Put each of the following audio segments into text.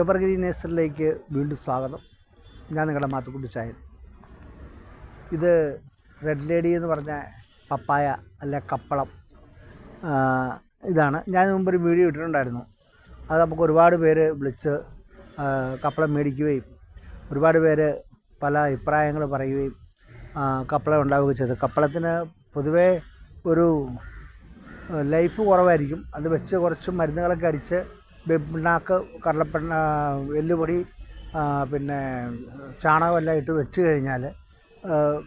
Evergreen നേഴ്സറിയിലേക്ക് വീണ്ടും സ്വാഗതം. ഞാൻ നിങ്ങളുടെ മാത്തുക്കുട്ടി ചായൻ. ഇത് റെഡ് ലേഡി എന്ന് പറഞ്ഞ പപ്പായ അല്ല കപ്പളം ഇതാണ്. ഞാൻ മുമ്പൊരു വീഡിയോ ഇട്ടിട്ടുണ്ടായിരുന്നു. അത് നമുക്ക് ഒരുപാട് പേര് വിളിച്ച് കപ്പളം മേടിക്കുകയും ഒരുപാട് പേര് പല അഭിപ്രായങ്ങൾ പറയുകയും കപ്പളം ഉണ്ടാവുകയും ചെയ്തു. കപ്പളത്തിന് പൊതുവേ ഒരു ലൈഫ് കുറവായിരിക്കും. അത് വെച്ച് കുറച്ച് മരുന്നുകളൊക്കെ അടിച്ച് പിണ്ണാക്ക് എല്ലുപൊടി പിന്നെ ചാണകമെല്ലാം ഇട്ട് വെച്ച് കഴിഞ്ഞാൽ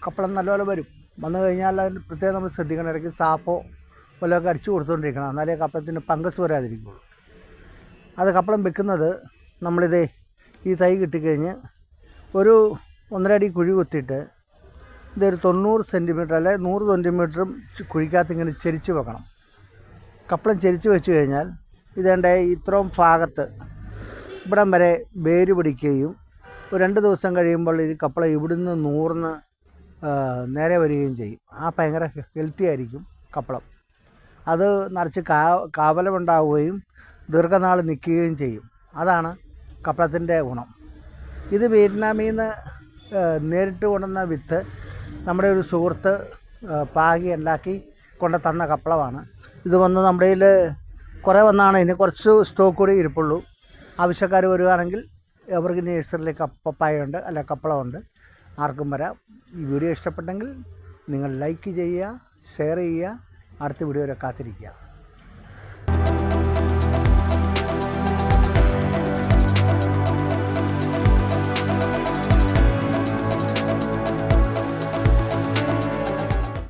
കപ്പളം നല്ലപോലെ വരും. വന്നു കഴിഞ്ഞാൽ അതിന് പ്രത്യേകം നമ്മൾ ശ്രദ്ധിക്കണം. ഇടയ്ക്ക് സാപ്പോ വല്ലതൊക്കെ അടിച്ചു കൊടുത്തുകൊണ്ടിരിക്കണം. എന്നാലേ കപ്പളത്തിന് ഫംഗസ് വരാതിരിക്കുള്ളൂ. അത് കപ്പളം വെക്കുന്നത് നമ്മളിത് ഈ തൈ കിട്ടിക്കഴിഞ്ഞ് ഒരു 1.5 അടി കുഴി കുത്തിയിട്ട് ഇതൊരു 90 സെൻറ്റിമീറ്റർ അല്ലെ 100 സെൻറ്റിമീറ്ററും കുഴിക്കകത്ത് ഇങ്ങനെ ചെരിച്ച് വെക്കണം. കപ്പളം ചെരിച്ച് വെച്ച് കഴിഞ്ഞാൽ ഇതേണ്ട ഇത്രയും ഭാഗത്ത് ഇവിടം വരെ വേര് പിടിക്കുകയും ഒരു 2 ദിവസം കഴിയുമ്പോൾ ഈ കപ്പളം ഇവിടുന്ന് നൂർന്ന് നേരെ വരികയും ചെയ്യും. ഭയങ്കര ഹെൽത്തി ആയിരിക്കും കപ്പളം. അത് നിറച്ച് കാവലമുണ്ടാവുകയും ദീർഘനാൾ നിൽക്കുകയും ചെയ്യും. അതാണ് കപ്പളത്തിൻ്റെ ഗുണം. ഇത് വിയറ്റ്നാമിൽ നിന്ന് നേരിട്ട് കൊണ്ടുവന്ന വിത്ത് നമ്മുടെ ഒരു സുഹൃത്ത് പാകി ഉണ്ടാക്കി കൊണ്ട് തന്ന കപ്പളമാണ്. ഇത് വന്ന് നമ്മുടെ കയ്യിൽ കുറേ വന്നാണ്. ഇനി കുറച്ച് സ്റ്റോക്ക് കൂടി ഇരിപ്പുള്ളൂ. ആവശ്യക്കാർ വരികയാണെങ്കിൽ എവർഗ്രീൻ നേഴ്സറിയിലേക്ക് പപ്പായുണ്ട് അല്ല കപ്പളമുണ്ട്. ആർക്കും വരാം. ഈ വീഡിയോ ഇഷ്ടപ്പെട്ടെങ്കിൽ നിങ്ങൾ ലൈക്ക് ചെയ്യുക, ഷെയർ ചെയ്യുക. അടുത്ത വീഡിയോ വരെ കാത്തിരിക്കുക.